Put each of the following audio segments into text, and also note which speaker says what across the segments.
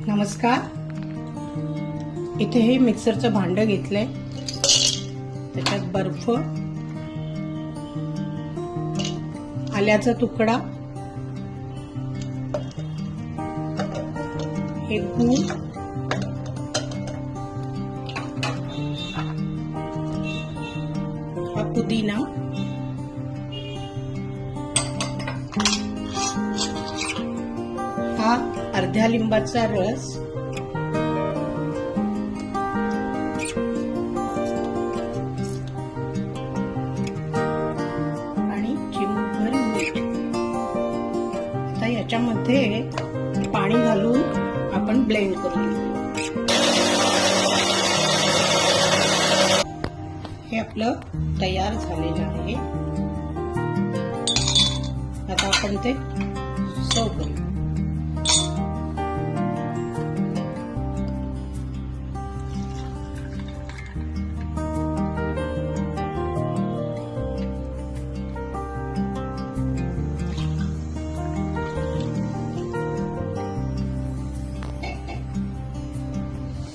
Speaker 1: नमस्कार. इथे हे मिक्सरचं भांड घेतलंय, त्याच्यात बर्फ, आल्याचा तुकडा, हे गूळ, हा पुदिना, हा अर्ध्या लिंबाचा रस, आणि चिमूटभर मीठ. आता याच्यामध्ये पाणी घालून आपण ब्लेंड करून घेऊ. हे आपलं तयार झालेलं आहे. आता आपण ते सर्व करू.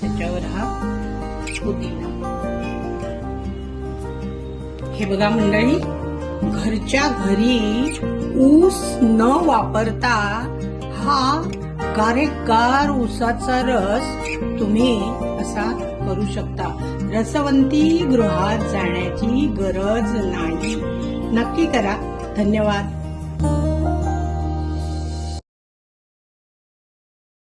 Speaker 1: त्याच्यावर हा पुदिना. हे बघा मंडळी, घरच्या घरी ऊस न वापरता हा गारेगार ऊसाचा रस तुम्ही असा करू शकता. रसवंती गृहात जाण्याची गरज नाही. नक्की करा. धन्यवाद.